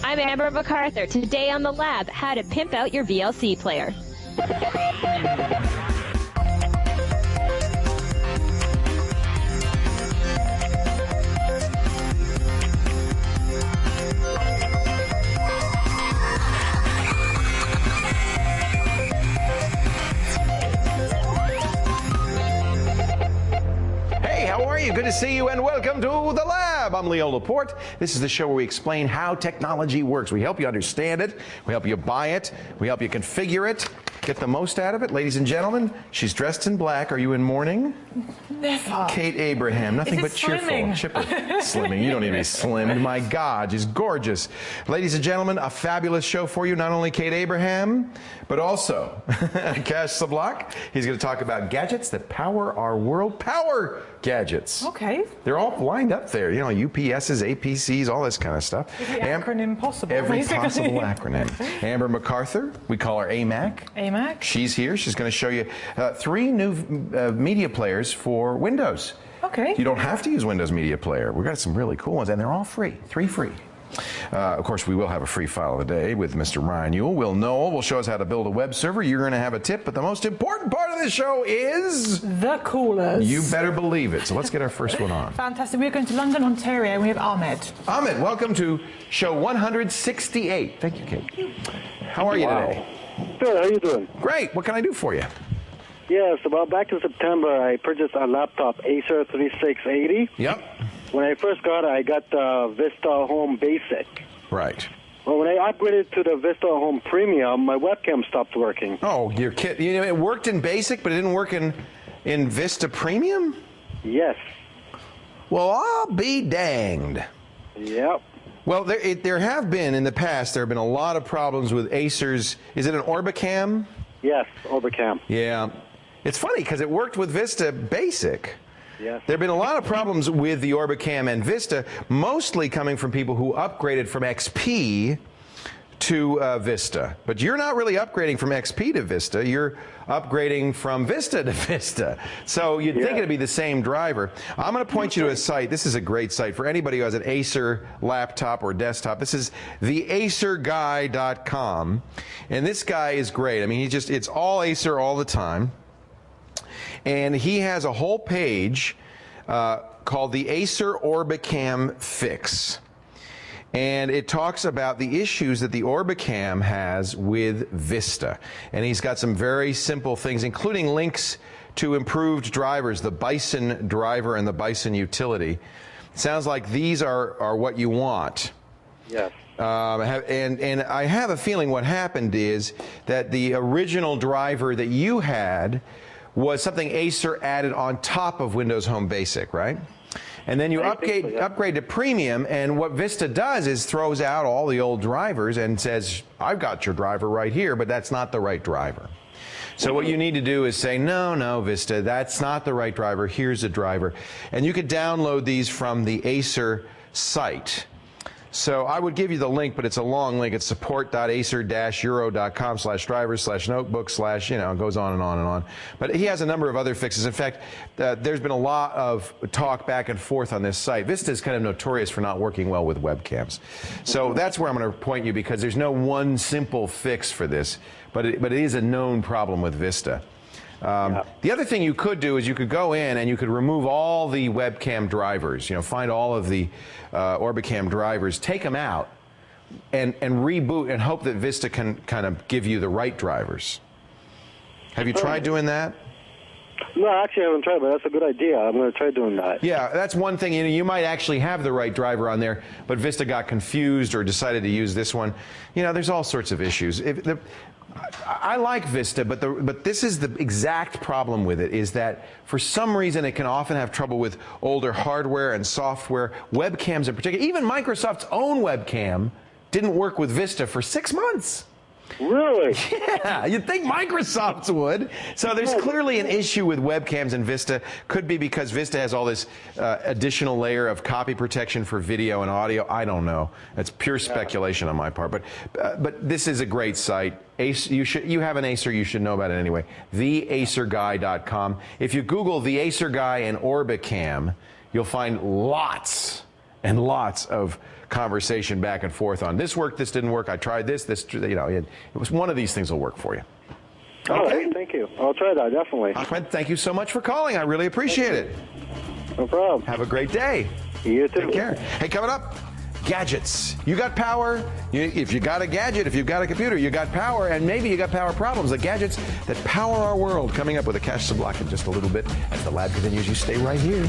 I'm Amber MacArthur. Today on The Lab, how to pimp out your VLC player. Good to see you and welcome to The Lab. I'm Leo Laporte. This is the show where we explain how technology works. We help you understand it. We help you buy it. We help you configure it. Get the most out of it. Ladies and gentlemen, she's dressed in black. Are you in mourning? Never. Kate Abraham. Nothing but cheerful. Slimming? Chipper. Slimming. You don't need to be slimmed. My God, she's gorgeous. Ladies and gentlemen, a fabulous show for you. Not only Kate Abraham, but also Cash Sablock. He's going to talk about gadgets that power our world. Power gadgets. Okay. They're all lined up there. You know, UPSs, APCs, all this kind of stuff. Every acronym possible. Every basically. possible acronym. Amber MacArthur, we call her AMAC. AMAC. She's here. She's going to show you 3 new media players for Windows. Okay. You don't have to use Windows Media Player. We've got some really cool ones, and they're all free. 3 free. Of course, we will have a free file of the day with Mr. Ryan Ewell. Will Noel will show us how to build a web server. You're going to have a tip, but the most important part of the show is... the coolers. You better believe it. So let's get our first one on. Fantastic. We're going to London, Ontario, and we have Ahmed. Ahmed, welcome to show 168. Thank you, Kate. How are you today? Good. How you doing? Great. What can I do for you? Yes. About back in September, I purchased a laptop, Acer 3680. Yep. When I first got it, I got the Vista Home Basic. Right. Well, when I upgraded to the Vista Home Premium, my webcam stopped working. Oh, you're kidding. You know, it worked in Basic, but it didn't work in Vista Premium? Yes. Well, I'll be danged. Yep. Well, there have been, in the past, there have been a lot of problems with Acer's. Is it an Orbicam? Yes, Overcam. Yeah. It's funny because it worked with Vista Basic. Yes. There have been a lot of problems with the Orbicam and Vista, mostly coming from people who upgraded from XP to Vista. But you're not really upgrading from XP to Vista. You're upgrading from Vista to Vista. So you'd think it'd be the same driver. I'm going to point you to a site. This is a great site for anybody who has an Acer laptop or desktop. This is theacerguy.com. And this guy is great. I mean, it's all Acer all the time. And he has a whole page called the Acer Orbicam Fix. And it talks about the issues that the Orbicam has with Vista. And he's got some very simple things, including links to improved drivers, the Bison driver and the Bison utility. It sounds like these are what you want. Yes. And I have a feeling what happened is that the original driver that you had was something Acer added on top of Windows Home Basic, right? And then you upgrade to Premium, and what Vista does is throws out all the old drivers and says, I've got your driver right here, but that's not the right driver. So what you need to do is say, no, Vista, that's not the right driver. Here's a driver. And you could download these from the Acer site. So I would give you the link, but it's a long link. It's support.acer-euro.com/drivers/notebook/ it goes on and on and on. But he has a number of other fixes. In fact, there's been a lot of talk back and forth on this site. Vista is kind of notorious for not working well with webcams. So that's where I'm going to point you, because there's no one simple fix for this, but it is a known problem with Vista. The other thing you could do is you could go in and you could remove all the webcam drivers, find all of the Orbicam drivers, take them out, and reboot and hope that Vista can kind of give you the right drivers. Have you tried doing that? No, actually I haven't tried, but that's a good idea. I'm going to try doing that. Yeah, that's one thing. You might actually have the right driver on there, but Vista got confused or decided to use this one. There's all sorts of issues. I like Vista, but this is the exact problem with it, is that for some reason it can often have trouble with older hardware and software, webcams in particular. Even Microsoft's own webcam didn't work with Vista for 6 months. Really? Yeah, you'd think Microsoft would. So there's clearly an issue with webcams in Vista. Could be because Vista has all this additional layer of copy protection for video and audio. I don't know. That's pure speculation on my part. But this is a great site. You have an Acer, you should know about it anyway. TheAcerGuy.com. If you Google The Acer Guy and Orbicam, you'll find lots and lots of conversation back and forth on this worked, this didn't work, I tried this, it was one of these things will work for you. All right, thank you. I'll try that, definitely. Ahmed, thank you so much for calling. I really appreciate it. No problem. Have a great day. You too. Take care. Hey, coming up, gadgets. You got power. If you got a gadget, if you've got a computer, you got power, and maybe you got power problems. The gadgets that power our world. Coming up with Akash Sablok in just a little bit as the lab continues. You stay right here.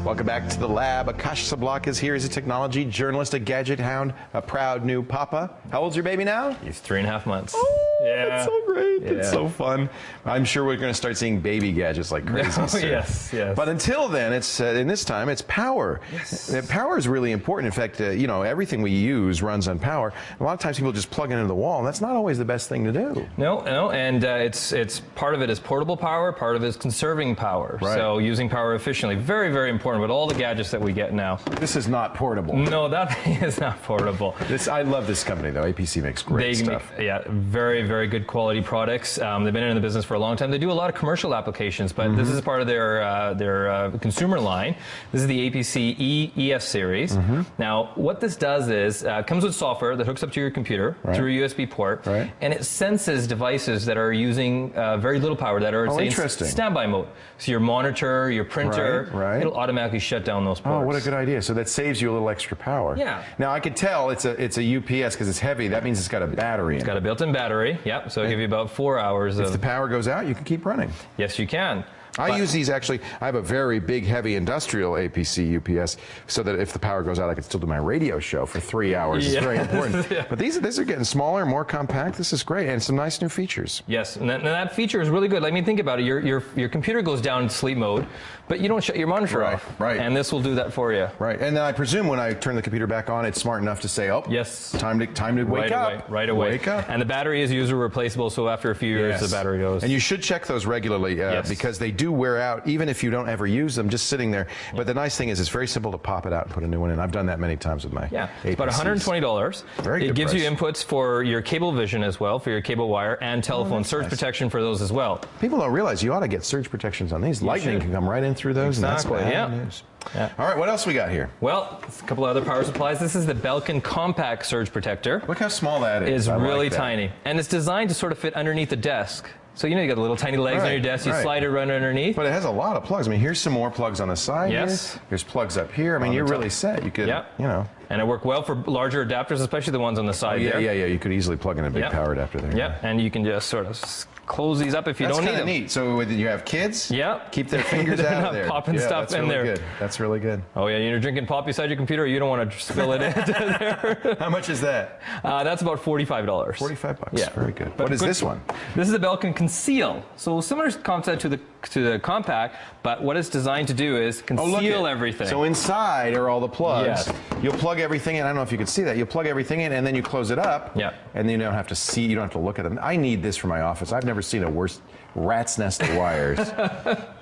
Welcome back to the lab. Akash Sablok is here. He's a technology journalist, a gadget hound, a proud new papa. How old's your baby now? He's 3.5 months. Oh, yeah. That's so great. Yeah. It's so fun. I'm sure we're going to start seeing baby gadgets like crazy soon. Yes. But until then, it's in this time, it's power. Yes. Power is really important. In fact, everything we use runs on power. A lot of times people just plug it into the wall, and that's not always the best thing to do. No, and it's part of it is portable power, part of it is conserving power. Right. So using power efficiently, very, very important with all the gadgets that we get now. This is not portable. No, that thing is not portable. I love this company, though. APC makes great stuff. Very, very good quality products. They've been in the business for a long time. They do a lot of commercial applications, but this is part of their consumer line. This is the APC EF series. Now, what this does is comes with software that hooks up to your computer through a USB port, and it senses devices that are using very little power, that are say, in standby mode. So your monitor, your printer, it'll automatically shut down those ports. Oh, what a good idea. So that saves you a little extra power. Yeah. Now, I could tell it's a UPS because it's heavy. That means it's got a battery in it. It's got a built-in battery, yep. So it'll give you about 4 hours If the power goes out, you can keep running. Yes, you can. I use these actually. I have a very big, heavy industrial APC UPS so that if the power goes out, I can still do my radio show for 3 hours. It's very important. But these are getting smaller, more compact. This is great, and some nice new features. Yes, and that feature is really good. I mean, think about it. Your computer goes down in sleep mode, but you don't shut your monitor off. Right. And this will do that for you. Right. And then I presume when I turn the computer back on, it's smart enough to say, "Oh, yes, time to wake up." Right away. Wake up. And the battery is user replaceable, so after a few years, the battery goes. And you should check those regularly because they do wear out, even if you don't ever use them, just sitting there. But the nice thing is, it's very simple to pop it out and put a new one in. I've done that many times with my APCs. It's about $120. Very good It gives price. you inputs for your cable vision as well, for your cable wire, and telephone surge protection for those as well. People don't realize you ought to get surge protections on these. Lightning can come right in through those, and that's bad news. All right, what else we got here? Well, a couple of other power supplies. This is the Belkin Compact Surge Protector. Look how small that is. It's really tiny, and it's designed to sort of fit underneath the desk. So you got the little tiny legs on your desk. You slide it right underneath. But it has a lot of plugs. I mean, here's some more plugs on the side. Yes. Here's plugs up here. I mean, you're really set. You could, And it worked well for larger adapters, especially the ones on the side there. Yeah. You could easily plug in a big power adapter there. Yeah, and you can just sort of close these up if you don't need them. That's kind of neat. So you have kids? Yeah. Keep their fingers out of there. Popping stuff in there. Good. That's really good. Oh, yeah, you're drinking pop beside your computer, you don't want to spill it into there. How much is that? That's about $45. $45. Yeah. Very good. What is this one? This is the Belkin Conceal. So similar concept to the Compact, but what it's designed to do is conceal everything. So inside are all the plugs. Yes. You'll plug everything in. I don't know if you can see that. You'll plug everything in, and then you close it up. Yeah. And then you don't have to see. You don't have to look at them. I need this for my office. I've never seen a worse rat's nest of wires.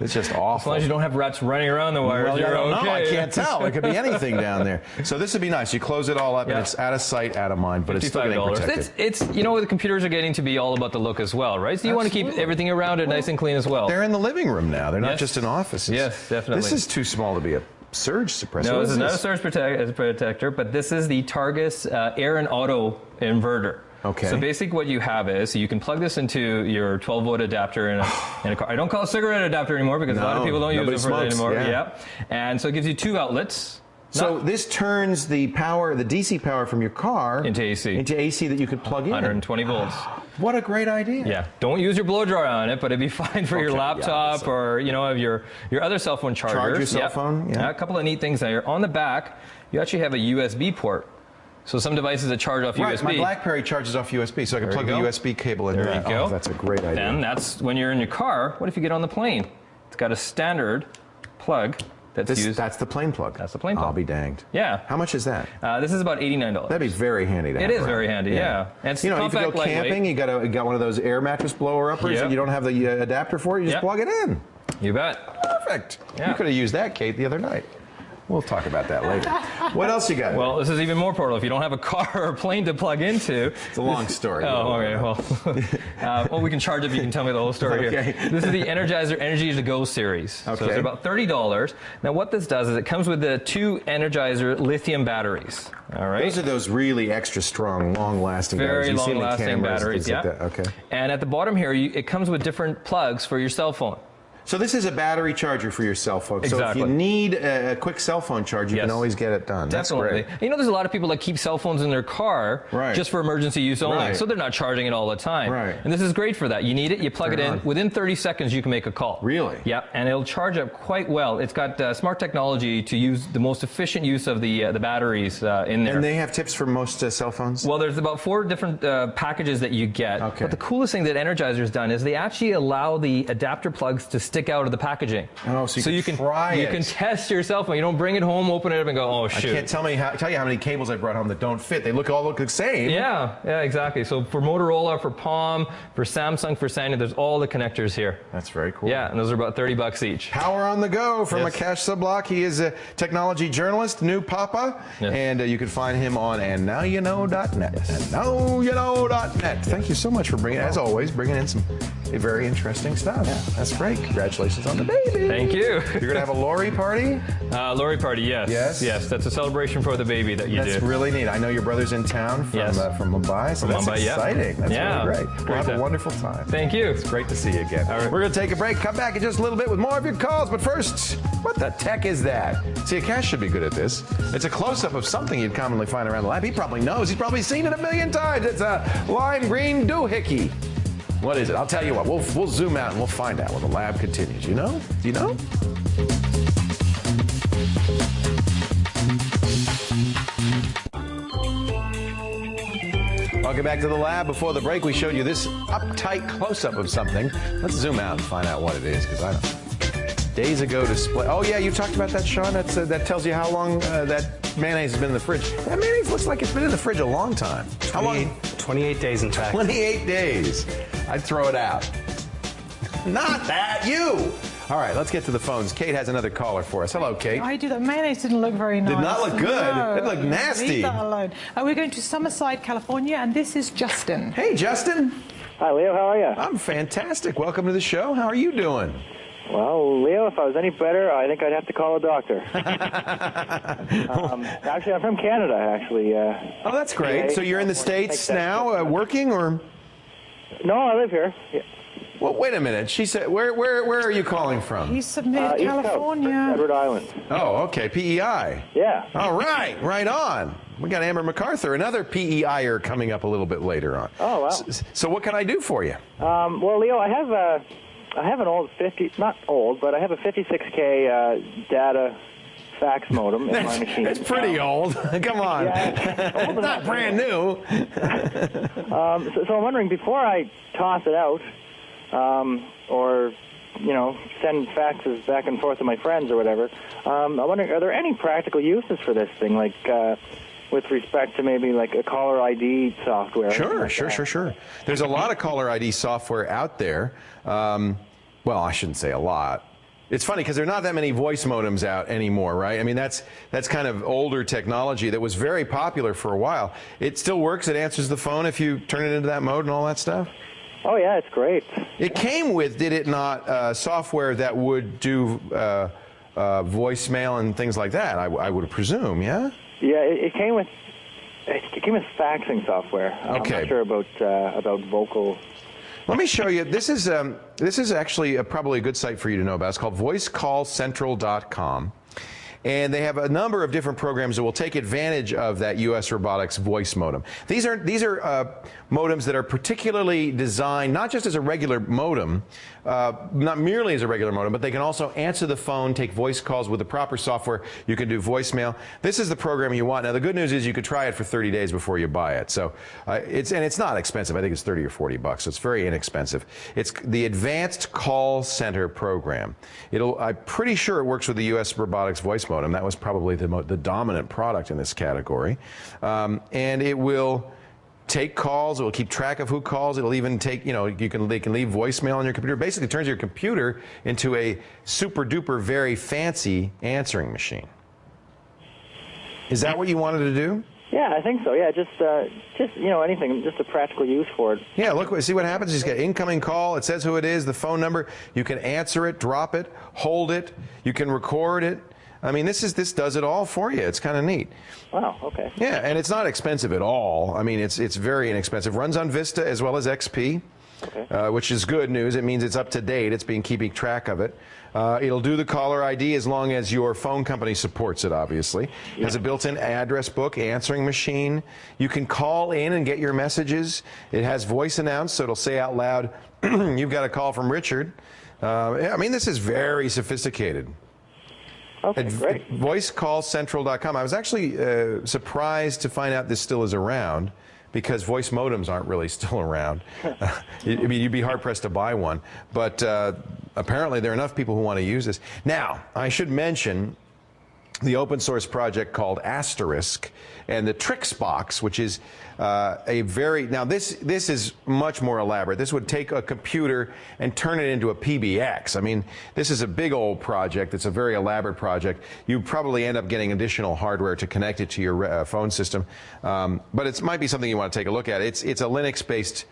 It's just awful. As long as you don't have rats running around the wires, well, you're okay. No, I can't tell. It could be anything down there. So this would be nice. You close it all up, and it's out of sight, out of mind, but it's still getting protected. It's the computers are getting to be all about the look as well, right? So you want to keep everything around it nice and clean as well. They're in the living room now. They're not just in offices. Yes, definitely. This is too small to be a surge suppressor. No, this is not a surge protector, but this is the Targus Air and Auto inverter. Okay. So basically what you have is, you can plug this into your 12-volt adapter in a car. I don't call it a cigarette adapter anymore because a lot of people don't use it for that anymore. Yeah. And so it gives you 2 outlets. So this turns the power, the DC power from your car into AC. Into AC that you could plug in. 120 volts. What a great idea. Yeah. Don't use your blow dryer on it, but it'd be fine for your laptop or your other cell phone chargers. Charge your cell phone. Yeah. A couple of neat things there. On the back, you actually have a USB port. So some devices that charge off USB. My BlackBerry charges off USB, so I can plug the USB cable in there. There you go. Oh, that's a great idea. Then that's when you're in your car. What if you get on the plane? It's got a standard plug that's used. That's the plane plug. That's the plane plug. I'll be danged. Yeah. How much is that? This is about $89. That'd be very handy to have. It is very handy, yeah. And it's if you go camping, you got one of those air mattress blower uppers, and you don't have the adapter for it, you just plug it in. You bet. Perfect. Yeah. You could have used that, Kate, the other night. We'll talk about that later. What else you got? Well, this is even more portable. If you don't have a car or a plane to plug into. It's a long story. Oh, okay. Well, well, we can charge if you can tell me the whole story Okay. here. This is the Energizer Energy to Go series. Okay. So it's about $30. Now, what this does is it comes with the 2 Energizer lithium batteries. All right. Those are those really extra strong, long-lasting batteries. Very You see them in long-lasting cameras, batteries, things like yeah. that. Okay. And at the bottom here, it comes with different plugs for your cell phone. So this is a battery charger for your cell phone. So if Exactly. you need a quick cell phone charge, you can always get it done. Definitely. That's great. You know, there's a lot of people that keep cell phones in their car just for emergency use only. Right. So they're not charging it all the time. Right. And this is great for that. You need it, you plug it in. Within 30 seconds, you can make a call. Really? Yep. And it'll charge up quite well. It's got smart technology to use the most efficient use of the batteries in there. And they have tips for most cell phones? Well, there's about 4 different packages that you get. Okay. But the coolest thing that Energizer's done is they actually allow the adapter plugs to stick out of the packaging. Oh, so you can try it. You can test your cell phone. You don't bring it home, open it up, and go, oh, shoot. I can't tell you how many cables I brought home that don't fit. They all look the same. Yeah, exactly. So for Motorola, for Palm, for Samsung, for Sony, there's all the connectors here. That's very cool. Yeah, and those are about $30 each. Power on the go from Yes. Akash Sublock. He is a technology journalist, new papa, Yes. and you can find him on andnowyouknow.net. Andnowyouknow.net. Thank you so much for as always, bringing in some very interesting stuff. Yeah, that's great. Congratulations on the baby. Thank you. You're gonna have a Lori party? Lori party, yes. Yes? Yes, that's a celebration for the baby that you That's do. really neat. I know your brother's in town from, Yes. From Mumbai, so that's Mumbai, yeah. exciting. That's Yeah. really great. We'll Great have a time. wonderful time. Thank you. It's great to see you again. All right. We're going to take a break, come back in just a little bit with more of your calls. But first, what the tech is that? See, Akash should be good at this. It's a close-up of something you'd commonly find around the lab. He probably knows. He's probably seen it a million times. It's a lime green doohickey. What is it? I'll tell you what. We'll zoom out and we'll find out when the lab continues. You know? Do you know? Welcome back to the lab. Before the break, we showed you this uptight close-up of something. Let's zoom out and find out what it is, because I don't know. Days ago display. Oh, yeah, you talked about that, Sean. That tells you how long that mayonnaise has been in the fridge. That mayonnaise looks like it's been in the fridge a long time. How long? 28 days, in fact. 28 days. I'd throw it out. Not that, you! All right, let's get to the phones. Kate has another caller for us. Hello, Kate. I do that. Mayonnaise didn't look very nice. Did not look good. No. It looked nasty. Leave that alone. We're going to Summerside, California, and this is Justin. Hey, Justin. Hi, Leo. How are you? I'm fantastic. Welcome to the show. How are you doing? Well, Leo, if I was any better, I think I'd have to call a doctor. Actually, I'm from Canada, actually. Oh, that's great. So you're in the States now, working, or? No, I live here. Yeah. Well, wait a minute. She said, where are you calling from? He submitted East Coast, California. Edward Island. Oh, okay. PEI. Yeah. All right. Right on. We got Amber MacArthur, another PEIer, coming up a little bit later on. Oh, wow. So what can I do for you? Well, Leo, I have an old not old, but I have a 56K data fax modem in my machine. It's pretty old. Come on. Yeah, It's not brand new. So I'm wondering, before I toss it out, or send faxes back and forth to my friends or whatever, I'm wondering, are there any practical uses for this thing, like with respect to maybe like a caller ID software? Sure. There's a lot of caller ID software out there. Well, I shouldn't say a lot. It's funny because there are not that many voice modems out anymore, right? I mean, that's kind of older technology that was very popular for a while. It still works. It answers the phone if you turn it into that mode and all that stuff. Oh, yeah, it's great. It came with, did it not, software that would do voicemail and things like that, I would presume, yeah? Yeah, it came with faxing software. Okay. I'm not sure about vocal. Let me show you. This is actually probably a good site for you to know about. It's called voicecallcentral.com. And they have a number of different programs that will take advantage of that U.S. Robotics voice modem. These are modems that are particularly designed not just as a regular modem, not merely as a regular modem, but they can also answer the phone, take voice calls with the proper software. You can do voicemail. This is the program you want. Now, the good news is you could try it for 30 days before you buy it. So it's not expensive. I think it's $30 or $40. So it's very inexpensive. It's the Advanced Call Center program. I'm pretty sure it works with the U.S. Robotics voice modem. That was probably the dominant product in this category. And it will take calls. It will keep track of who calls. It'll even take, they can leave voicemail on your computer. Basically, it turns your computer into a super duper very fancy answering machine. Is that what you wanted to do? Yeah, I think so. Yeah, just anything, just a practical use for it. Yeah, look, see what happens? You just get incoming call. It says who it is, the phone number. You can answer it, drop it, hold it. You can record it. I mean, this does it all for you. It's kind of neat. Wow. Okay. Yeah, and it's not expensive at all. I mean, it's very inexpensive. Runs on Vista as well as XP. Okay. Which is good news. It means it's up to date. It's been keeping track of it. It'll do the caller ID as long as your phone company supports it, obviously. Yeah. Has a built-in address book, answering machine. You can call in and get your messages. It has voice announce, so it'll say out loud, you've got a call from Richard. I mean, this is very sophisticated. Okay, great. VoiceCallCentral.com. I was actually surprised to find out this still is around, because voice modems aren't really still around. I mean, you'd be hard-pressed to buy one. But apparently there are enough people who want to use this. Now, I should mention the open source project called Asterisk and the Tricks box, which is now this is much more elaborate. This would take a computer and turn it into a PBX. I mean, this is a big old project. It's a very elaborate project. You probably end up getting additional hardware to connect it to your phone system, but it might be something you want to take a look at. It's a Linux-based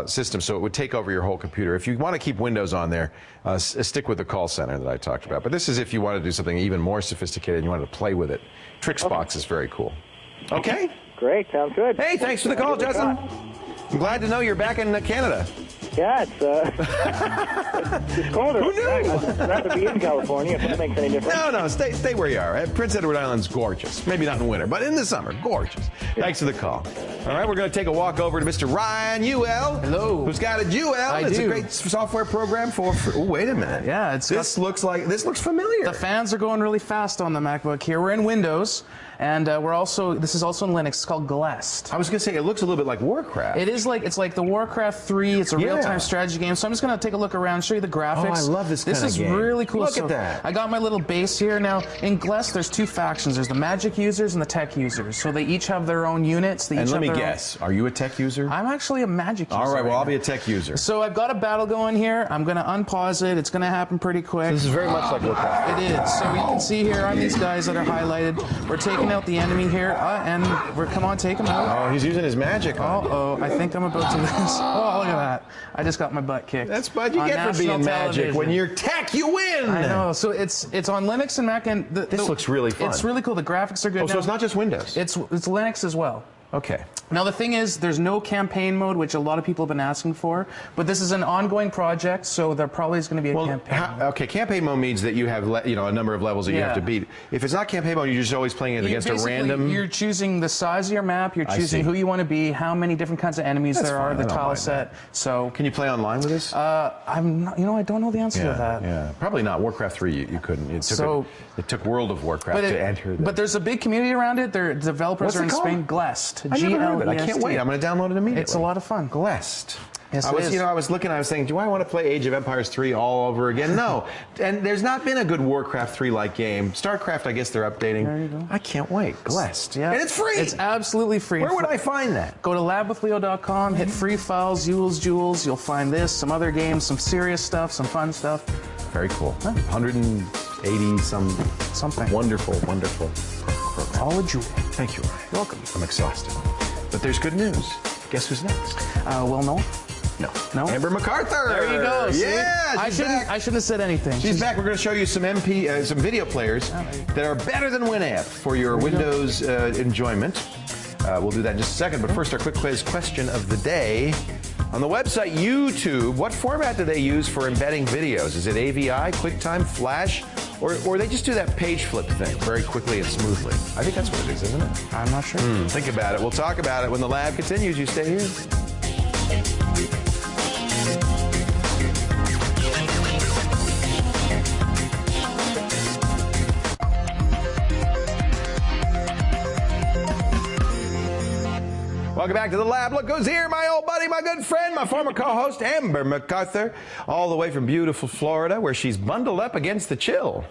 system, so it would take over your whole computer. If you want to keep Windows on there, stick with the call center that I talked about. But this is if you want to do something even more sophisticated and you want to play with it. Trixbox is very cool. Okay? Great, sounds good. Hey, thanks for the call, Justin. I'm glad to know you're back in Canada. Yeah, it's colder. Who knew? I'd rather be in California if that makes any difference. No, stay where you are. Prince Edward Island's gorgeous. Maybe not in winter, but in the summer, gorgeous. Yeah. Thanks for the call. All right, we're going to take a walk over to Mr. Ryan UL. Hello. Who's got a Jewel? It's a great software program for oh, wait a minute. Yeah, this looks familiar. The fans are going really fast on the MacBook here. We're in Windows. And this is also in Linux. It's called Glest. I was going to say, it looks a little bit like Warcraft. It's like the Warcraft 3. It's a real-time strategy game. So I'm just going to take a look around, show you the graphics. Oh, I love this kind of game. This is really cool. Look at that. I got my little base here. Now, in Glest, there's two factions. There's the magic users and the tech users. So they each have their own units. And let me guess, are you a tech user? I'm actually a magic user. All right, well, I'll be a tech user. So I've got a battle going here. I'm going to unpause it. It's going to happen pretty quick. So this is very much like Warcraft. It is. So you can see here on these guys that are highlighted, we're taking out the enemy here. And come on, take him out. Oh, he's using his magic. Uh-oh, I think I'm about to lose. Oh, look at that. I just got my butt kicked. That's what you get for being magic. When you're tech, you win. I know. So it's on Linux and Mac. And this looks really fun. It's really cool. The graphics are good. Oh, so it's not just Windows. It's Linux as well. Okay. Now the thing is, there's no campaign mode, which a lot of people have been asking for, but this is an ongoing project, so there probably is going to be a campaign mode. Okay, campaign mode means that you have a number of levels that you have to beat. If it's not campaign mode, you're just always playing it against a random. You're choosing the size of your map, you're choosing who you want to be, how many different kinds of enemies there are, the tile set. So can you play online with this? I'm not, I don't know the answer to that. Yeah, probably not. Warcraft 3, you couldn't. It took World of Warcraft to enter. But there's a big community around it. The developers are in Spain. Glest. I never heard of it. I can't wait. I'm going to download it immediately. It's a lot of fun. Glest. Yes, I was looking, I was saying, do I want to play Age of Empires 3 all over again? No. And there's not been a good Warcraft 3-like game. StarCraft, I guess they're updating. There you go. I can't wait. Glest. Yeah. And it's free. It's absolutely free. Where would I find that? Go to labwithleo.com, hit free files, Yule's Jewels. You'll find this, some other games, some serious stuff, some fun stuff. Very cool. Huh? 180 something. Wonderful, wonderful program. All a jewel. Thank you, Ryan. You're welcome. I'm exhausted. But there's good news. Guess who's next? Well, no. No. Amber MacArthur. There you go. Yeah. I shouldn't have said anything. She's back. We're going to show you some video players that are better than Winamp for your Windows enjoyment. We'll do that in just a second. But first, our quick quiz question of the day. On the website YouTube, what format do they use for embedding videos? Is it AVI, QuickTime, Flash, or they just do that page flip thing very quickly and smoothly? I think that's what it is, isn't it? I'm not sure. Think about it. We'll talk about it when the lab continues. You stay here. Welcome back to the lab. Look who's here, my old buddy, my good friend, my former co-host, Amber MacArthur, all the way from beautiful Florida, where she's bundled up against the chill.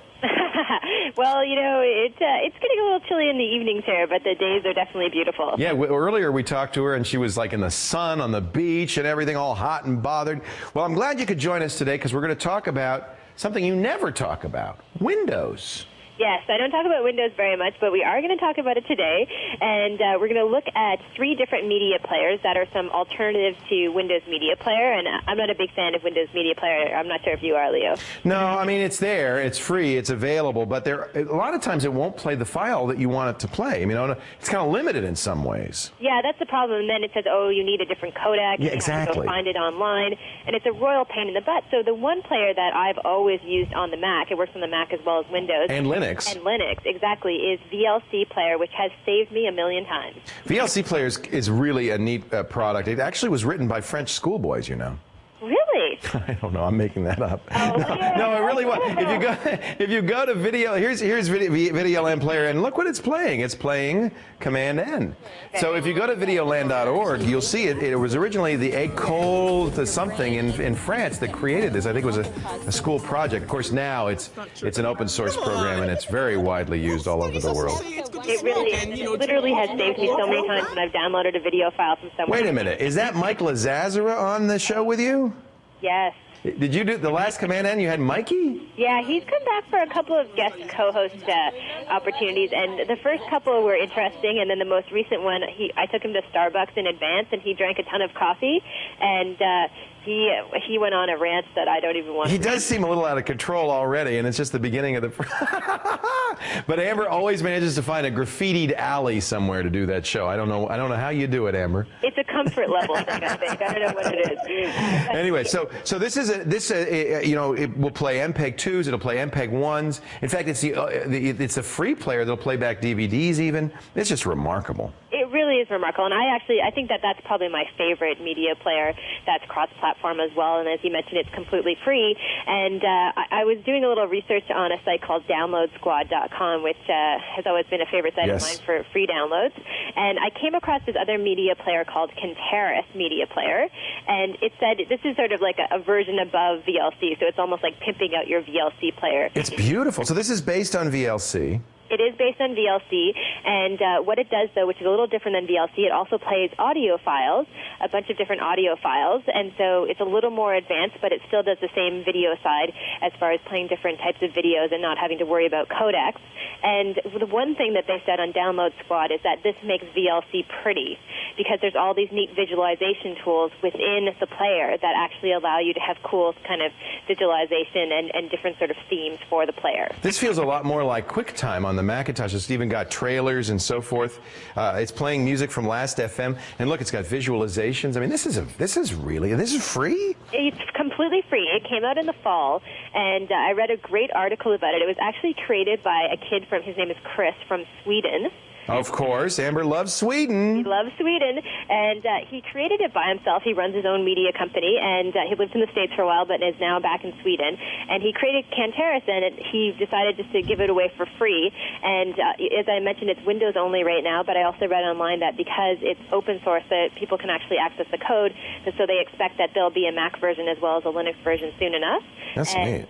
Well, it's going to get a little chilly in the evenings here, but the days are definitely beautiful. Yeah, earlier we talked to her, and she was like in the sun on the beach and everything, all hot and bothered. Well, I'm glad you could join us today, because we're going to talk about something you never talk about, Windows. Yes, I don't talk about Windows very much, but we are going to talk about it today, and we're going to look at 3 different media players that are some alternatives to Windows Media Player, and I'm not a big fan of Windows Media Player. I'm not sure if you are, Leo. No, I mean, it's there, it's free, it's available, but a lot of times it won't play the file that you want it to play. I mean, it's kind of limited in some ways. Yeah, that's the problem, and then it says, oh, you need a different codec, yeah, you have to go find it online, and it's a royal pain in the butt. So the one player that I've always used on the Mac, it works on the Mac as well as Windows. And Linux. And Linux, exactly, is VLC Player, which has saved me a million times. VLC Player is really a neat product. It actually was written by French schoolboys, you know. Really? I don't know. I'm making that up. Oh, no, it really was. If you go to video, here's VideoLand Player, and look what it's playing. It's playing Command N. So if you go to videoland.org, you'll see it. It was originally the École to something in France that created this. I think it was a school project. Of course, now it's an open source program, and it's very widely used all over the world. It really is. It literally has saved me so many times when I've downloaded a video file from somewhere. Wait a minute. Is that Mike Lazazara on the show with you? Yes. Did you do the last Command N? You had Mikey? Yeah, he's come back for a couple of guest co-host opportunities, and the first couple were interesting, and then the most recent one, I took him to Starbucks in advance, and he drank a ton of coffee, and he went on a rant that I don't even want to. He does seem a little out of control already, and it's just the beginning of the. But Amber always manages to find a graffitied alley somewhere to do that show. I don't know how you do it, Amber. It's a comfort level thing, I think. I don't know what it is. Anyway, so this is it will play MPEG-2s, it'll play MPEG-1s. In fact, it's a free player that'll play back DVDs even. It's just remarkable. It really is remarkable, and I think that's probably my favorite media player that's cross-platform as well, and as you mentioned, it's completely free. And I was doing a little research on a site called DownloadSquad.com, which has always been a favorite site of mine for free downloads, and I came across this other media player called Cantaris Media Player, and it said this is sort of like a version above VLC, so it's almost like pimping out your VLC player. It's beautiful. So this is based on VLC. It is based on VLC, and what it does, though, which is a little different than VLC, it also plays audio files, a bunch of different audio files, and so it's a little more advanced, but it still does the same video side as far as playing different types of videos and not having to worry about codecs. And the one thing that they said on Download Squad is that this makes VLC pretty, because there's all these neat visualization tools within the player that actually allow you to have cool kind of visualization and different sort of themes for the player. This feels a lot more like QuickTime on the Macintosh. It's even got trailers and so forth. It's playing music from Last FM, and look, it's got visualizations. I mean, this is free? It's completely free. It came out in the fall, and I read a great article about it. It was actually created by a kid his name is Chris, from Sweden. Of course, Amber loves Sweden. He loves Sweden, and he created it by himself. He runs his own media company, and he lived in the States for a while, but is now back in Sweden. And he created Cantaris, and he decided just to give it away for free. And as I mentioned, it's Windows only right now, but I also read online that because it's open source, that people can actually access the code, and so they expect that there'll be a Mac version as well as a Linux version soon enough. That's neat.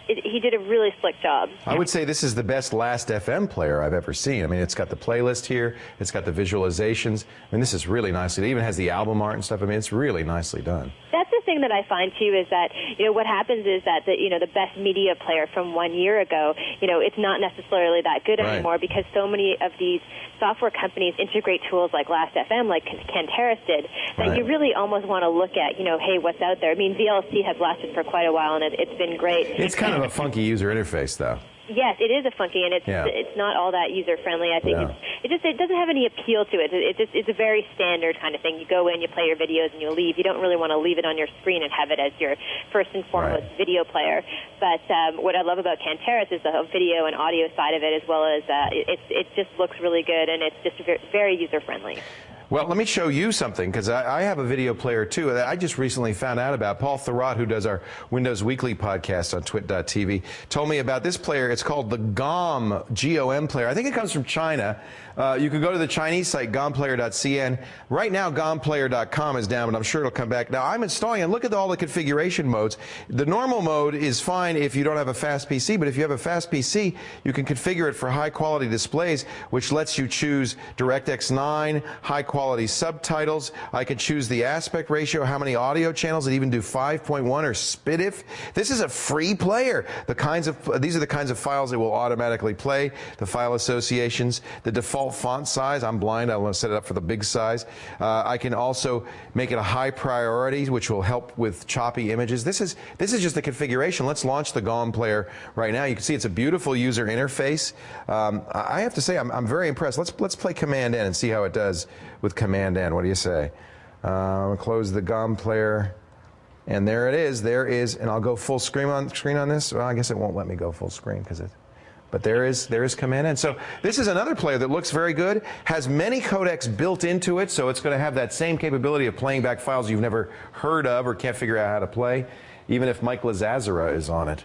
He did a really slick job. I would say this is the best Last FM player I've ever seen. I mean, it's got the playlist here. It's got the visualizations. I mean, this is really nicely. It even has the album art and stuff. I mean, it's really nicely done. That's the thing that I find, too, is that, what happens is that, the best media player from 1 year ago, it's not necessarily that good anymore because so many of these software companies integrate tools like Last.fm, like Cantaris did, that you really almost want to look at, hey, what's out there. I mean, VLC has lasted for quite a while, and it's been great. It's kind of a funky user interface, though. Yes, it is a funky, and it's not all that user friendly. I think it doesn't have any appeal to it. It's a very standard kind of thing. You go in, you play your videos, and you leave. You don't really want to leave it on your screen and have it as your first and foremost video player. But what I love about Cantaris is the video and audio side of it, as well as it just looks really good, and it's just very user friendly. Well, let me show you something, because I have a video player, too, that I just recently found out about. Paul Thurrott, who does our Windows Weekly podcast on twit.tv, told me about this player. It's called the GOM, G-O-M player. I think it comes from China. You can go to the Chinese site, gomplayer.cn. Right now, gomplayer.com is down, but I'm sure it'll come back. Now, I'm installing, and look at all the configuration modes. The normal mode is fine if you don't have a fast PC, but if you have a fast PC, you can configure it for high-quality displays, which lets you choose DirectX 9, high-quality quality subtitles. I can choose the aspect ratio, how many audio channels, and even do 5.1 or SPDIF. This is a free player. These are the kinds of files it will automatically play. The file associations, the default font size. I'm blind. I want to set it up for the big size. I can also make it a high priority, which will help with choppy images. This is just the configuration. Let's launch the GOM player right now. You can see it's a beautiful user interface. I have to say I'm very impressed. Let's play Command N and see how it does with Command N. What do you say? I'll close the GOM player, and there it is. There is, and I'll go full screen on this. Well, I guess it won't let me go full screen but there is Command N. So this is another player that looks very good, has many codecs built into it, so it's going to have that same capability of playing back files you've never heard of or can't figure out how to play, even if Mike Lazazara is on it.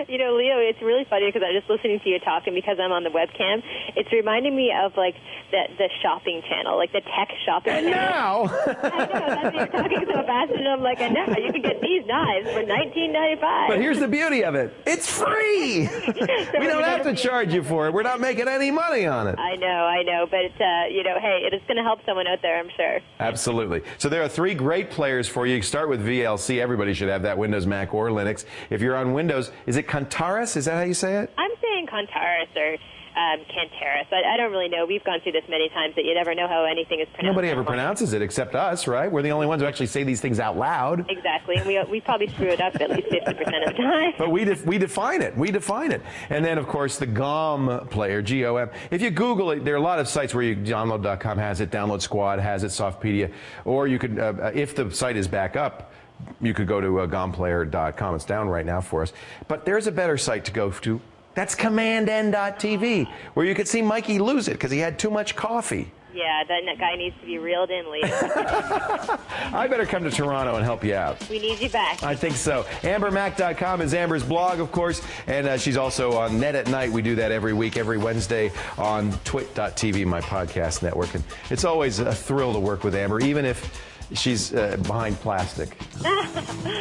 You know, Leo, it's really funny because I'm just listening to you talk, and because I'm on the webcam, it's reminding me of, like, the shopping channel, like the tech shopping channel. Now? I know, that's what you're talking so fast, and I'm like, I know, you can get these knives for $19.95. But here's the beauty of it. It's free! We don't have to charge you for it. We're not making any money on it. I know, but, you know, hey, it is going to help someone out there, I'm sure. Absolutely. So there are 3 great players for you. You start with VLC. Everybody should have that, Windows, Mac, or Linux. If you're on Windows, is it Cantaris? Is that how you say it? I'm saying Cantaris or Cantaris. I don't really know. We've gone through this many times that you never know how anything is pronounced. Nobody ever pronounces it except us, right? We're the only ones who actually say these things out loud. Exactly. And we probably screw it up at least 50% of the time. But we define it. We define it. And then, of course, the GOM player, G-O-M. If you Google it, there are a lot of sites where download.com has it, Download Squad has it, Softpedia. Or you could, if the site is back up, you could go to gomplayer.com. It's down right now for us. But there's a better site to go to. That's commandn.tv, where you could see Mikey lose it because he had too much coffee. Yeah, that guy needs to be reeled in, Leo. I better come to Toronto and help you out. We need you back. I think so. AmberMac.com is Amber's blog, of course, and she's also on Net at Night. We do that every week, every Wednesday on twit.tv, my podcast network. And it's always a thrill to work with Amber, even if she's behind plastic.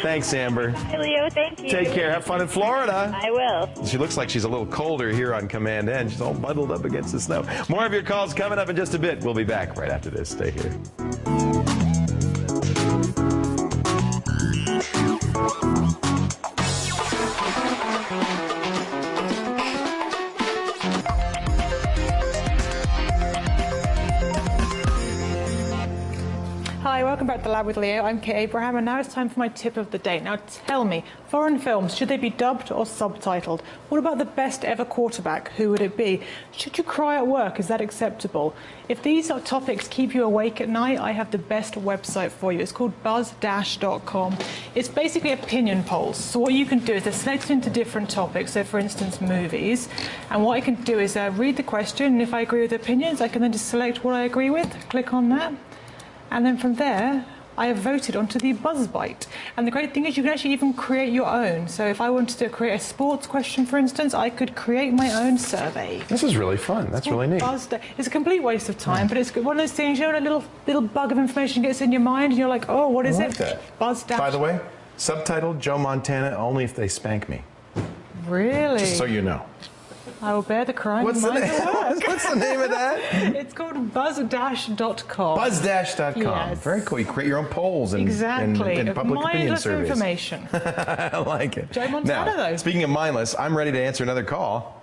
Thanks, Amber. Hi, Leo. Thank you. Take care. Have fun in Florida. I will. She looks like she's a little colder here on Command N. She's all bundled up against the snow. More of your calls coming up in just a bit. We'll be back right after this. Stay here. Hi, welcome back to The Lab with Leo. I'm Kate Abraham, and now it's time for my tip of the day. Now, tell me, foreign films, should they be dubbed or subtitled? What about the best ever quarterback? Who would it be? Should you cry at work? Is that acceptable? If these topics keep you awake at night, I have the best website for you. It's called buzz-.com. It's basically opinion polls. So what you can do is they're selected into different topics. So, for instance, movies. And what I can do is read the question, and if I agree with the opinions, I can then just select what I agree with, click on that. And then from there, I have voted onto the BuzzBite. And the great thing is you can actually even create your own. So if I wanted to create a sports question, for instance, I could create my own survey. This is really fun. That's really neat. It's a complete waste of time, but it's one of those things, you know, a little bug of information gets in your mind, and you're like, oh, what is it? Buzz. By the way, subtitled Joe Montana only if they spank me. Really? Just so you know. I will bear the crime. What's the name of that? It's called buzz-.com. Buzz-.com. Yes. Very cool. You create your own polls and, and public opinion surveys. Information. I like it. Joe Montana, now, though. Speaking of mindless, I'm ready to answer another call.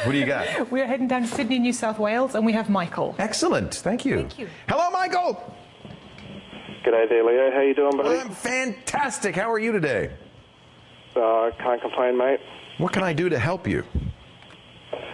What do you got? We're heading down to Sydney, New South Wales, and we have Michael. Excellent. Thank you. Thank you. Hello, Michael. G'day there, Leo. How you doing, buddy? I'm fantastic. How are you today? Can't complain, mate. What can I do to help you?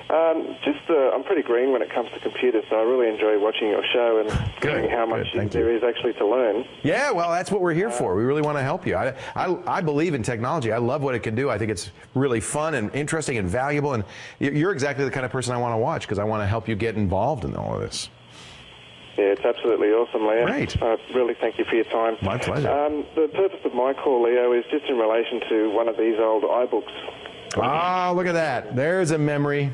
I'm pretty green when it comes to computers, so I really enjoy watching your show and seeing how much there is actually to learn. Yeah, well, that's what we're here for. We really want to help you. I believe in technology. I love what it can do. I think it's really fun and interesting and valuable, and you're exactly the kind of person I want to watch because I want to help you get involved in all of this. Yeah, it's absolutely awesome, Leo. Great. I really thank you for your time. My pleasure. The purpose of my call, Leo, is just in relation to one of these old iBooks. Ah, look at that. There's a memory.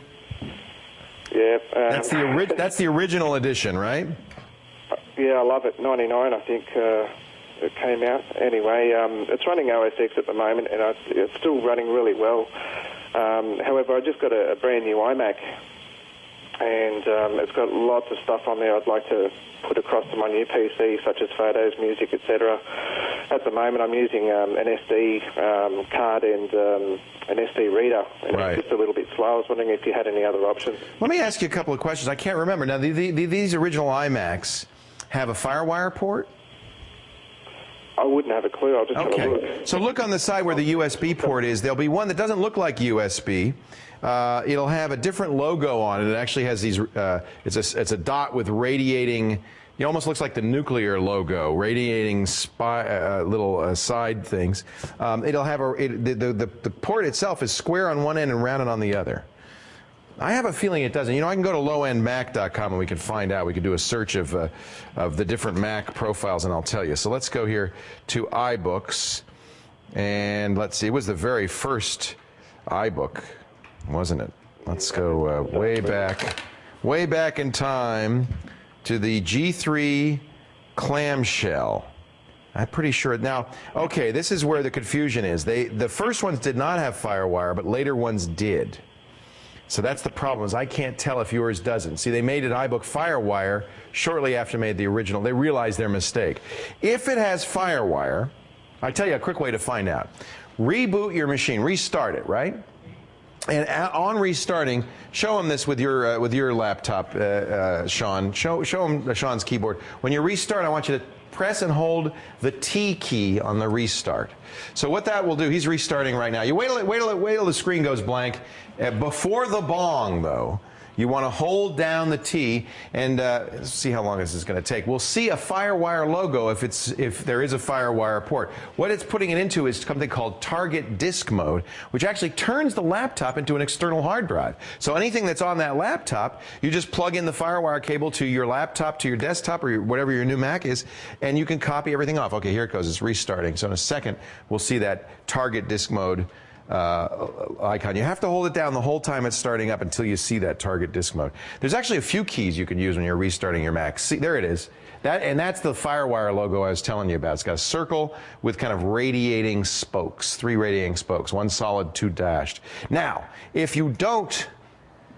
Yeah. That's the original edition, right? Yeah, I love it. 99, I think, it came out. Anyway, it's running OS X at the moment, and it's still running really well. However, I just got a brand new iMac, and it's got lots of stuff on there I'd like to put across to my new PC, such as photos, music, etc. At the moment, I'm using an SD card and an SD reader, and it's just a little bit slow. I was wondering if you had any other options. Let me ask you a couple of questions. I can't remember. Now, these original iMacs have a FireWire port? I wouldn't have a clue. I'll just have a look. So look on the side where the USB port is. There'll be one that doesn't look like USB. It'll have a different logo on it. It actually has these. It's a dot with radiating. It almost looks like the nuclear logo, radiating little side things. It'll have the port itself is square on one end and rounded on the other. I have a feeling it doesn't. You know, I can go to lowendmac.com and we can find out. We can do a search of the different Mac profiles, and I'll tell you. So let's go here to iBooks, and let's see. It was the very first iBook, wasn't it? Let's go way back in time to the G3 clamshell. I'm pretty sure. Now, okay, this is where the confusion is. The first ones did not have FireWire, but later ones did. So that's the problem, is I can't tell if yours doesn't. See, they made an iBook FireWire shortly after they made the original. They realized their mistake. If it has FireWire, I'll tell you a quick way to find out. Reboot your machine, restart it, right? And on restarting, show them this with your laptop, Sean. Show them Sean's keyboard. When you restart, I want you to press and hold the T key on the restart. So what that will do, he's restarting right now. You wait till the screen goes blank. Before the bong, though, you want to hold down the T and see how long this is going to take. We'll see a FireWire logo if there is a FireWire port. What it's putting it into is something called target disk mode, which actually turns the laptop into an external hard drive. So anything that's on that laptop, you just plug in the FireWire cable to your laptop, to your desktop, or whatever your new Mac is, and you can copy everything off. Okay, here it goes. It's restarting. So in a second, we'll see that target disk mode icon. You have to hold it down the whole time it's starting up until you see that target disk mode. There's actually a few keys you can use when you're restarting your Mac. See, there it is. That's the FireWire logo I was telling you about. It's got a circle with kind of radiating spokes, 3 radiating spokes, 1 solid, 2 dashed. Now, if you don't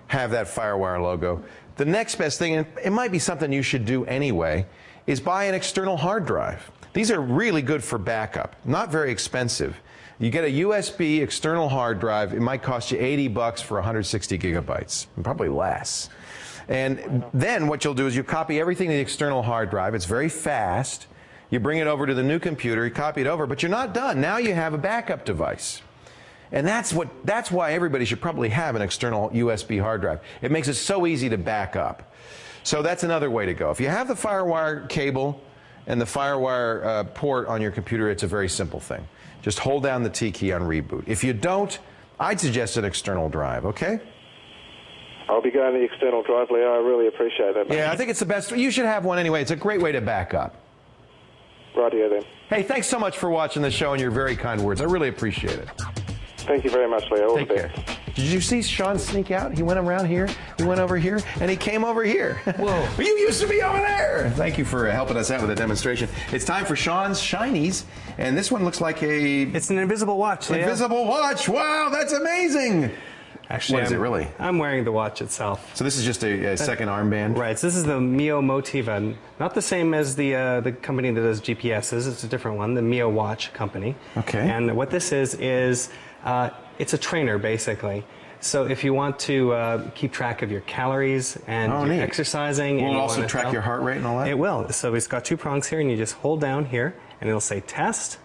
have that FireWire logo, the next best thing, and it might be something you should do anyway, is buy an external hard drive. These are really good for backup, not very expensive. You get a USB external hard drive. It might cost you $80 for 160 gigabytes, probably less. And then what you'll do is you copy everything to the external hard drive. It's very fast. You bring it over to the new computer, you copy it over, but you're not done. Now you have a backup device. And that's why everybody should probably have an external USB hard drive. It makes it so easy to back up. So that's another way to go. If you have the FireWire cable and the FireWire port on your computer, it's a very simple thing. Just hold down the T key on reboot. If you don't, I'd suggest an external drive, okay? I'll be going the external drive, Leo. I really appreciate that. Yeah, I think it's the best. You should have one anyway. It's a great way to back up. Rightio then. Hey, thanks so much for watching the show and your very kind words. I really appreciate it. Thank you very much, Leo. All Take the best. care. Did you see Sean sneak out? He went around here, he went over here, and he came over here. Whoa. You used to be over there. Thank you for helping us out with the demonstration. It's time for Sean's Shinies, and this one looks like It's an invisible watch, Leo. Invisible watch. Wow, that's amazing. Actually, what is it really? I'm wearing the watch itself. So this is just a second armband? Right. So this is the Mio Motiva. Not the same as the company that does GPSs. It's a different one, the Mio Watch company. Okay. And what this is it's a trainer, basically. So if you want to keep track of your calories and your exercising. Will and it also track your heart rate and all that? It will. So it's got 2 prongs here, and you just hold down here, and it'll say test.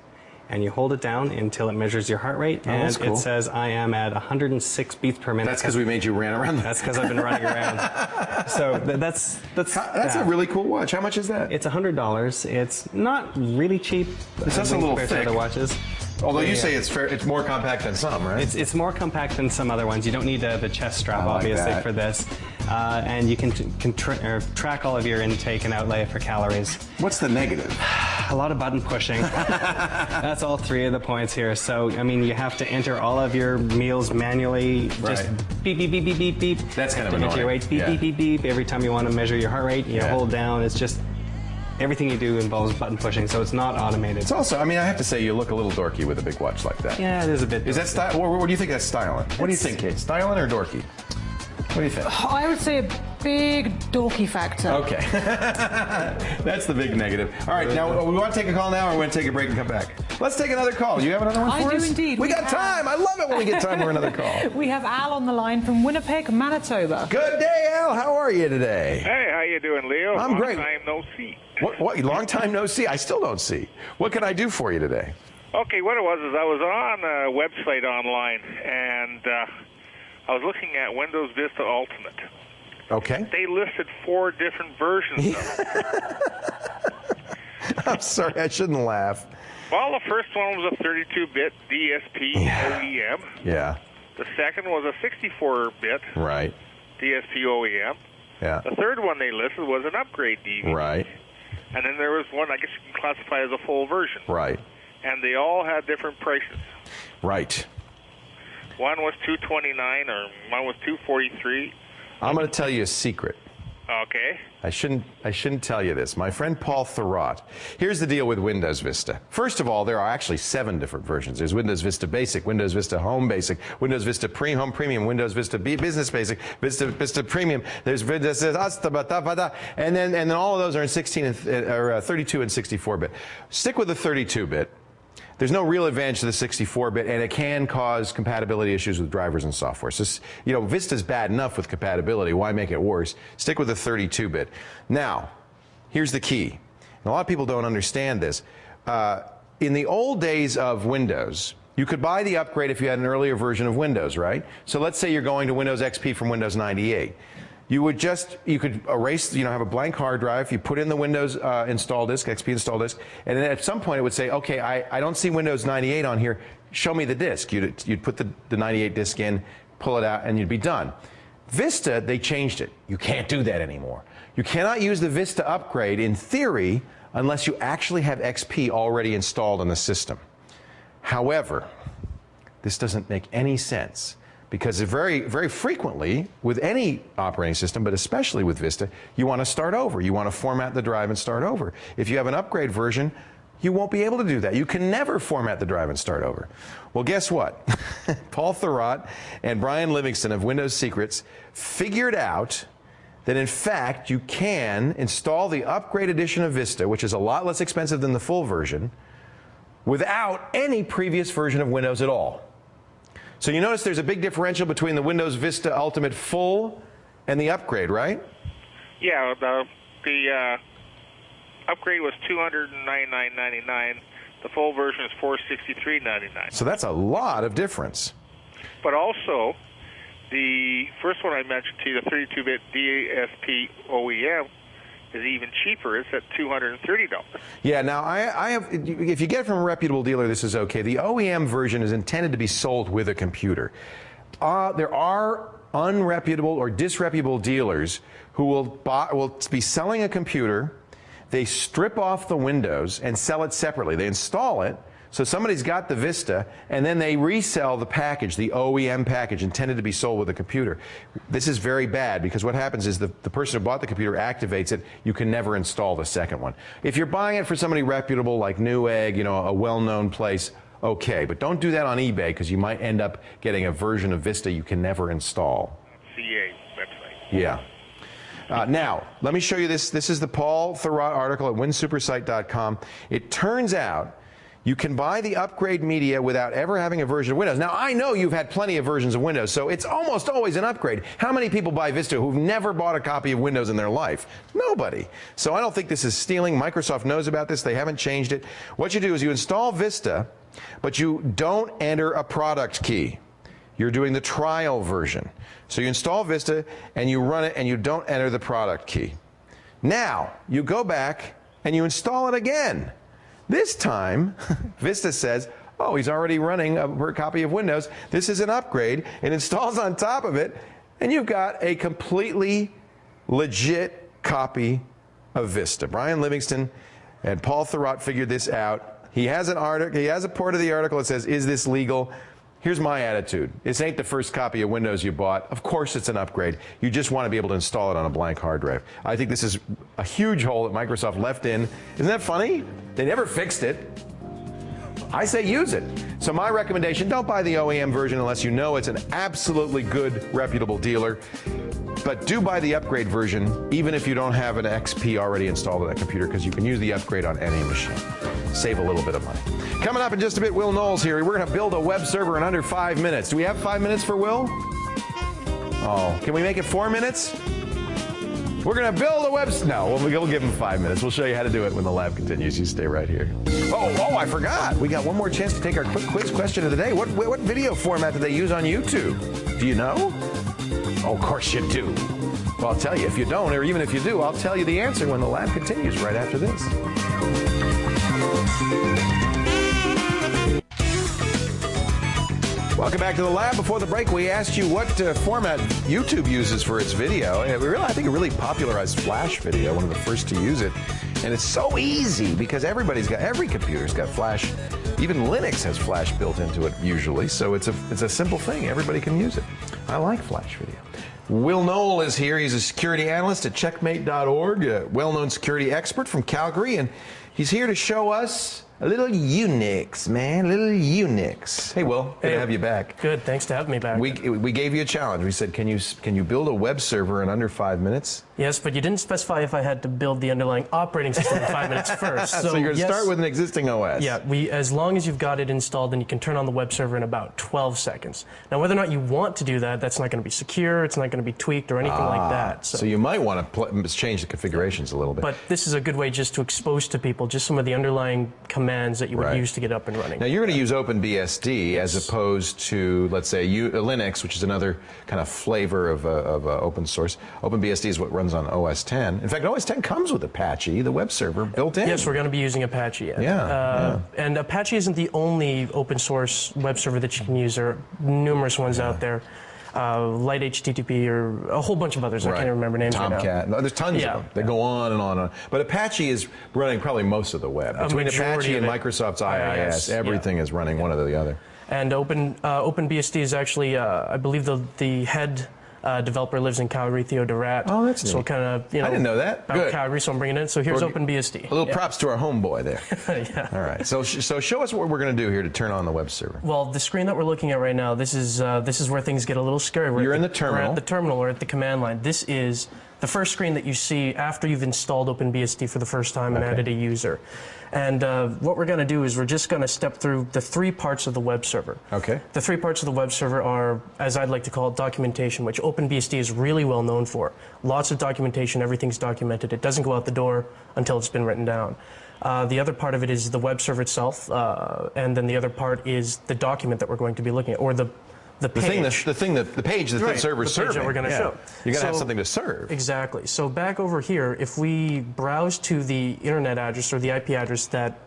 And you hold it down until it measures your heart rate, and cool. it says I am at 106 beats per minute. That's because we made you ran around. That's because I've been running around. So that's a really cool watch. How much is that? It's $100. It's not really cheap. It's just a little thick. To other watches. Although you say it's more compact than some, right? It's more compact than some other ones. You don't need the chest strap, obviously, for this. And you can track all of your intake and outlay for calories. What's the negative? A lot of button pushing. That's all 3 of the points here. So, I mean, you have to enter all of your meals manually. Just beep, beep, beep, beep, beep, beep. That's kind of annoying. Enter your weight, beep, beep, beep, beep. Every time you want to measure your heart rate, you hold down. It's just... Everything you do involves button pushing, so it's not automated. It's also, I mean, I have to say, you look a little dorky with a big watch like that. Yeah, it is a bit dorky. Is that style? What do you think that's styling? What do you think, Kate? Styling or dorky? What do you think? I would say big dorky factor. Okay. That's the big negative. All right, now, we want to take a call now, or we want to take a break and come back? Let's take another call. You have another one for us? I do indeed. We got time. I love it when we get time for another call. We have Al on the line from Winnipeg, Manitoba. Good day, Al. How are you today? Hey, how you doing, Leo? I'm great. Long time no see. What? Long time no see? I still don't see. What can I do for you today? Okay, what it was is I was on a website online, and I was looking at Windows Vista Ultimate. Okay. They listed 4 different versions of it. I'm sorry, I shouldn't laugh. Well, the first one was a 32-bit DSP OEM. Yeah. The second was a 64-bit Right. DSP OEM. Yeah. The third one they listed was an upgrade DVD. Right. And then there was one I guess you can classify as a full version. Right. And they all had different prices. Right. One was $229, or one was $243. I'm going to tell you a secret. Okay. I shouldn't tell you this. My friend Paul Thurrott. Here's the deal with Windows Vista. First of all, there are actually 7 different versions. There's Windows Vista Basic, Windows Vista Home Basic, Windows Vista Home Premium, Windows Vista Business Basic, Vista Premium. There's Windows and then all of those are in 32 and 64-bit. Stick with the 32-bit. There's no real advantage to the 64-bit, and it can cause compatibility issues with drivers and software. So, Vista's bad enough with compatibility. Why make it worse? Stick with the 32-bit. Now, here's the key. And a lot of people don't understand this. In the old days of Windows, you could buy the upgrade if you had an earlier version of Windows, right? So let's say you're going to Windows XP from Windows 98. You could erase, have a blank hard drive, you put in the Windows install disk, XP install disk, and then at some point it would say, okay, I don't see Windows 98 on here, show me the disk. You'd put the 98 disk in, pull it out, and you'd be done. Vista, they changed it. You can't do that anymore. You cannot use the Vista upgrade, in theory, unless you actually have XP already installed on the system. However, this doesn't make any sense. Because very, very frequently, with any operating system, but especially with Vista, you want to start over. You want to format the drive and start over. If you have an upgrade version, you won't be able to do that. You can never format the drive and start over. Well, guess what? Paul Thurrott and Brian Livingston of Windows Secrets figured out that, in fact, you can install the upgrade edition of Vista, which is a lot less expensive than the full version, without any previous version of Windows at all. So you notice there's a big differential between the Windows Vista Ultimate Full and the upgrade, right? Yeah, the upgrade was $299.99. The full version is $463.99. So that's a lot of difference. But also, the first one I mentioned to you, the 32-bit DSP OEM, is even cheaper. It's at $230. Yeah, now I have, if you get it from a reputable dealer, this is okay. The OEM version is intended to be sold with a computer. There are unreputable or disreputable dealers who will be selling a computer. They strip off the Windows and sell it separately. They install it, so somebody's got the Vista, and then they resell the package, the OEM package, intended to be sold with a computer. This is very bad, because what happens is the person who bought the computer activates it. You can never install the second one. If you're buying it for somebody reputable like Newegg, a well-known place, okay, but don't do that on eBay, because you might end up getting a version of Vista you can never install. CA website. Yeah. Now, let me show you this. This is the Paul Thurrott article at winsupersite.com. It turns out you can buy the upgrade media without ever having a version of Windows. Now, I know you've had plenty of versions of Windows, so it's almost always an upgrade. How many people buy Vista who've never bought a copy of Windows in their life? Nobody. So I don't think this is stealing. Microsoft knows about this. They haven't changed it. What you do is you install Vista, but you don't enter a product key. You're doing the trial version. So you install Vista, and you run it, and you don't enter the product key. Now, you go back, and you install it again. This time, Vista says, oh, he's already running a copy of Windows. This is an upgrade. It installs on top of it, and you've got a completely legit copy of Vista. Brian Livingston and Paul Thurrott figured this out. He has an article. He has a part of the article that says, is this legal? Here's my attitude. This ain't the first copy of Windows you bought. Of course it's an upgrade. You just want to be able to install it on a blank hard drive. I think this is a huge hole that Microsoft left in. Isn't that funny? They never fixed it. I say use it. So my recommendation, don't buy the OEM version unless you know it's an absolutely good, reputable dealer. But do buy the upgrade version, even if you don't have an XP already installed on that computer, because you can use the upgrade on any machine. Save a little bit of money. Coming up in just a bit, Will Knowles here. We're going to build a web server in under 5 minutes. Do we have 5 minutes for Will? Oh, can we make it 4 minutes? We're going to build a web... No, we'll give him 5 minutes. We'll show you how to do it when the lab continues. You stay right here. Oh, I forgot. We got one more chance to take our quick quiz question of the day. What video format do they use on YouTube? Do you know? Oh, of course you do. Well, I'll tell you. If you don't, or even if you do, I'll tell you the answer when the lab continues right after this. Welcome back to the lab. Before the break, we asked you what format YouTube uses for its video. And I think it really popularized Flash video, one of the first to use it. And it's so easy because every computer's got Flash. Even Linux has Flash built into it usually. So it's a simple thing. Everybody can use it. I like Flash video. Will Knowles is here. He's a security analyst at checkmate.org, a well-known security expert from Calgary. And he's here to show us a little Unix, man, a little Unix. Hey, Will, good to have you back. Good, thanks to have me back. We gave you a challenge. We said, can you build a web server in under 5 minutes? Yes, but you didn't specify if I had to build the underlying operating system in 5 minutes first. So you're going to start with an existing OS. Yeah, as long as you've got it installed, then you can turn on the web server in about 12 seconds. Now, whether or not you want to do that, that's not going to be secure, it's not going to be tweaked or anything like that. So you might want to change the configurations a little bit. But this is a good way just to expose to people just some of the underlying commands that you would use to get up and running. Now, you're going to use OpenBSD as opposed to, let's say, Linux, which is another kind of flavor of open source. OpenBSD is what runs on OS 10. In fact, OS 10 comes with Apache, the web server, built in. Yes, we're going to be using Apache. And Apache isn't the only open source web server that you can use. There are numerous ones out there. Light HTTP or a whole bunch of others. I can't remember names Tomcat. right now. No, there's tons of them. They go on and on and on. But Apache is running probably most of the web. Between Apache and Microsoft's IIS, everything is running one or the other. And OpenBSD is actually, I believe the head developer lives in Calgary, Theo Durat. Oh, that's neat. So kind of, I didn't know that. Good. Calgary, so I'm bringing it in. So here's OpenBSD. A little props to our homeboy there. Yeah. All right. So show us what we're going to do here to turn on the web server. Well, the screen that we're looking at right now, this is where things get a little scary. You're in the terminal. We're at the terminal. We're at the command line. This is the first screen that you see after you've installed OpenBSD for the first time and added a user. And what we're going to do is we're just going to step through the 3 parts of the web server. Okay. The 3 parts of the web server are, as I'd like to call it, documentation, which OpenBSD is really well known for. Lots of documentation, everything's documented. It doesn't go out the door until it's been written down. The other part of it is the web server itself, and then the other part is the document that we're going to be looking at, or the page. The page that the server's serving. That we're going to show. You're going to have something to serve. Exactly. So back over here, if we browse to the internet address or the IP address that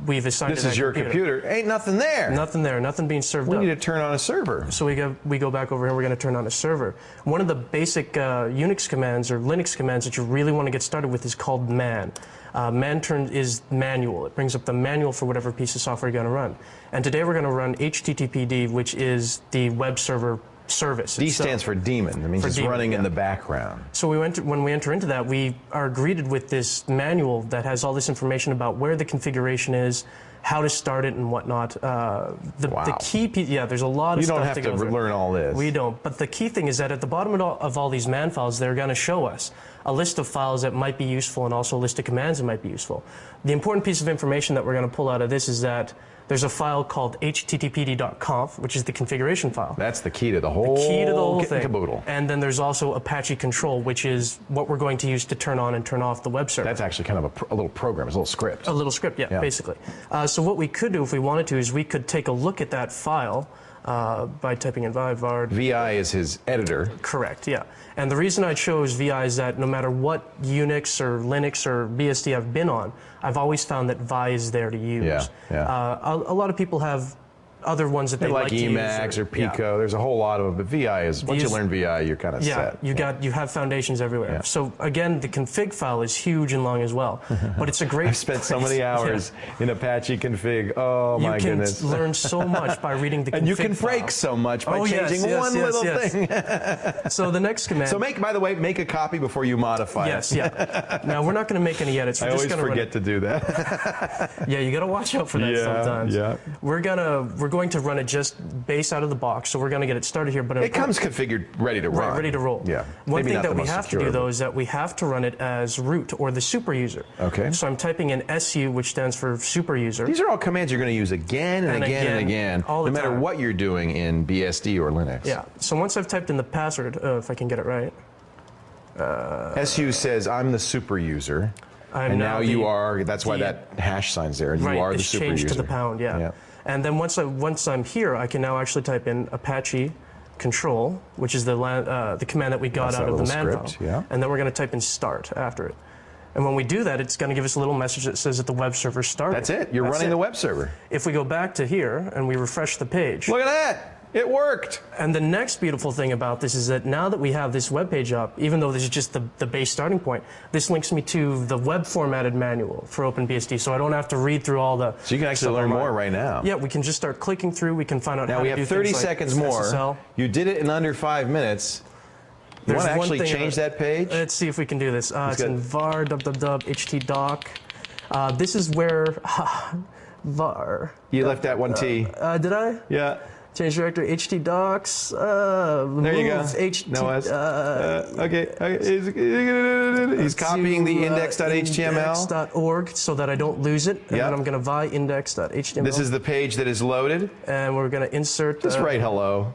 we've assigned to that your computer. Ain't nothing there. Nothing there. Nothing being served up. We need to turn on a server. So we go back over here. We're going to turn on a server. One of the basic Unix commands or Linux commands that you really want to get started with is called man. Man is manual. It brings up the manual for whatever piece of software you're going to run. And today we're going to run HTTPD, which is the web server service. D stands for daemon. That means it's running in the background. So when we enter into that, we are greeted with this manual that has all this information about where the configuration is, how to start it, and whatnot. The key piece, there's a lot of stuff to go through. You don't have to learn all this. We don't. But the key thing is that at the bottom of all these man files, they're going to show us a list of files that might be useful and also a list of commands that might be useful. The important piece of information that we're going to pull out of this is that there's a file called httpd.conf, which is the configuration file. That's the key to the whole thing. Caboodle. And then there's also Apache control, which is what we're going to use to turn on and turn off the web server. That's actually kind of a little program, it's a little script. A little script, yeah. Basically. So what we could do if we wanted to is we could take a look at that file by typing in vard. VI is his editor. Correct, yeah. And the reason I chose VI is that no matter what Unix or Linux or BSD I've been on, I've always found that VI is there to use. A lot of people have other ones that they like to use. Like Emacs or Pico. There's a whole lot of them, but VI is, once you learn VI, you're kind of set. You have foundations everywhere. So again, the config file is huge and long as well, but it's a great I've spent so many hours in Apache config. Oh my goodness. You can learn so much by reading the config And you can file. break so much by changing one little thing. So the next command. So by the way, make a copy before you modify it. Now we're not going to make any edits. I always forget to do that. You got to watch out for that sometimes. We're we're going to run it just base out of the box, so we're going to get it started here. But it comes configured ready to run. Right, ready to roll. Yeah. One Maybe thing that the we most have secure, to do, though, but- is that we have to run it as root, or the super user. Okay. So I'm typing in SU, which stands for super user. These are all commands you're going to use again and again and again, all the no matter time. what you're doing in BSD or Linux. Yeah. So once I've typed in the password, if I can get it right. SU says, I'm the super user. I'm now now you the- are, that's why that hash sign's there. Right, You are the it's super changed user. to the pound, yeah. And then once I'm here, I can now actually type in Apache control, which is the command that we got That's out that of the little man script, file. yeah. And then we're going to type in start after it. And when we do that, it's going to give us a little message that says that the web server started. That's it. You're running the web server. If we go back to here and we refresh the page. Look at that. It worked. And the next beautiful thing about this is that now that we have this web page up, even though this is just the base starting point, this links me to the web formatted manual for OpenBSD, so I don't have to read through all the. So you can actually learn more right now. Yeah, we can just start clicking through. We can find out Now how we to do have 30 things like seconds more. SSL. You did it in under 5 minutes. You want to actually change that page? Let's see if we can do this. It's in var htdoc. This is where var. You left that one T. Did I? Yeah. Change directory htdocs. There you go. No S. Okay. He's copying the index.html. Index.org so that I don't lose it. And then I'm going to vi index.html. This is the page that is loaded. And we're going to insert. Just write hello.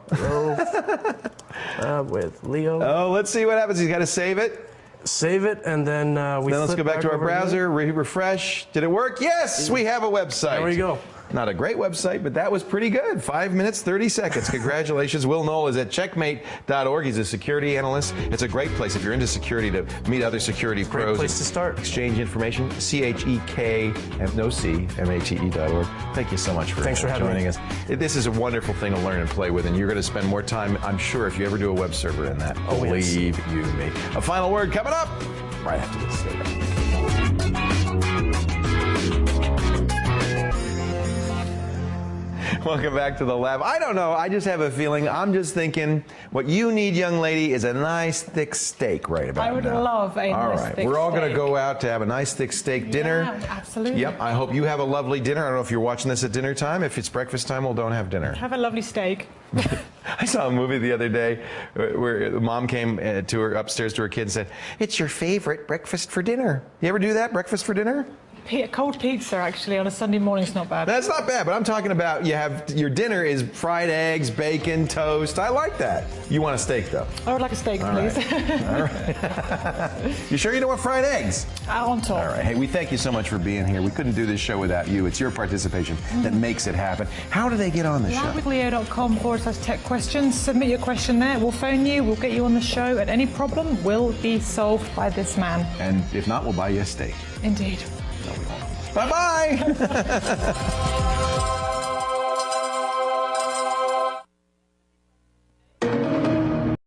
With Leo. Oh, let's see what happens. He's got to save it. Save it, and then we. Then let's go back to our browser. Refresh. Did it work? Yes, we have a website. There we go. Not a great website, but that was pretty good. 5 minutes, 30 seconds. Congratulations. Will Knoll is at checkmate.org. He's a security analyst. It's a great place if you're into security to meet other security pros. Great place to start. Exchange information. CHEKMATE.org. Thank you so much for joining us. This is a wonderful thing to learn and play with, and you're going to spend more time, I'm sure, if you ever do a web server in that. Oh, Believe you me. A final word coming up right after this. Stay there. Welcome back to the lab. I don't know. I just have a feeling. I'm just thinking what you need, young lady, is a nice thick steak right about now. I would love a all nice right. thick We're all going to steak. go out to have a nice thick steak dinner. Yeah, absolutely. Yep. I hope you have a lovely dinner. I don't know if you're watching this at dinner time. If it's breakfast time, well, don't have dinner. Have a lovely steak. I saw a movie the other day where the mom came to her upstairs to her kid and said, "It's your favorite breakfast for dinner." You ever do that, breakfast for dinner? Cold pizza, actually, on a Sunday morning is not bad. That's not bad, but I'm talking about you have your dinner is fried eggs, bacon, toast. I like that. You want a steak, though? I would like a steak, please. All right. You sure you don't want fried eggs? On top. All right. Hey, we thank you so much for being here. We couldn't do this show without you. It's your participation that makes it happen. How do they get on the show? Labwithleo.com/tech questions. Submit your question there. We'll phone you. We'll get you on the show. And any problem will be solved by this man. And if not, we'll buy you a steak. Indeed. Bye-bye.